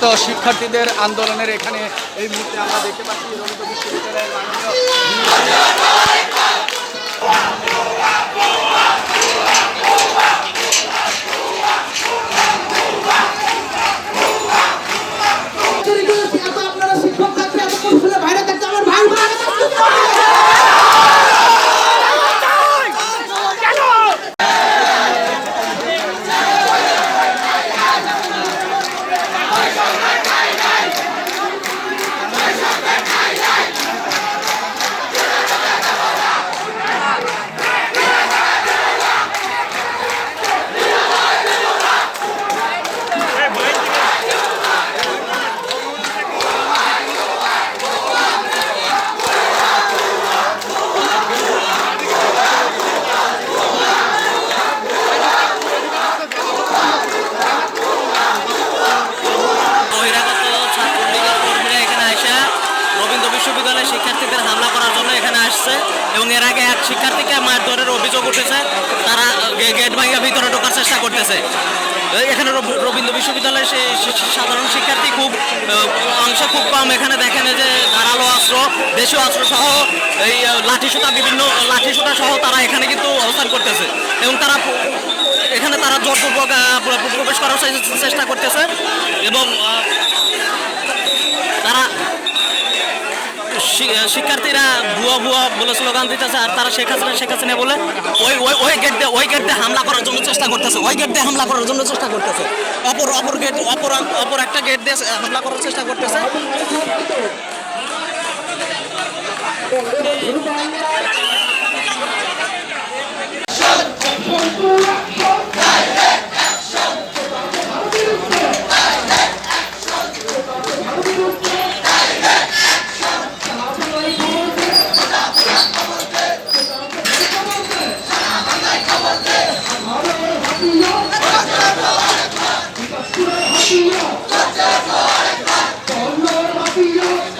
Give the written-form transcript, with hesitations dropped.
মূলত শিক্ষার্থীদের আন্দোলনের এখানে এই মুহূর্তে আমরা দেখতে পাচ্ছি রবীন্দ্র বিশ্ববিদ্যালয়ের মাননীয় বিশ্ববিদ্যালয়ের শিক্ষার্থীদের হামলা করার জন্য এখানে আসছে এবং এর আগে এক শিক্ষার্থীকে মারধরের অভিযোগ উঠেছে। তারা গেট ভাঙিয়ে ভিতরে ঢোকার চেষ্টা করতেছে। এখানে রবীন্দ্র বিশ্ববিদ্যালয়ের সাধারণ শিক্ষার্থী অংশ খুব কম। এখানে দেখেন যে ধারালো অস্ত্র, দেশীয় অস্ত্র সহ এই বিভিন্ন লাঠিসোঁটা সহ তারা এখানে কিন্তু অবস্থান করতেছে এবং এখানে তারা জোরপূর্বক প্রবেশ করার চেষ্টা করতেছে এবং তারা শিক্ষার্থীরা ভুয়া বলে স্লোগান দিতেছে আর তারা শেখ হাসিনা বলে ওই গেট দিয়ে হামলা করার জন্য চেষ্টা করতেছে। অপর একটা গেট দিয়ে হামলা করার চেষ্টা করতেছে। Happy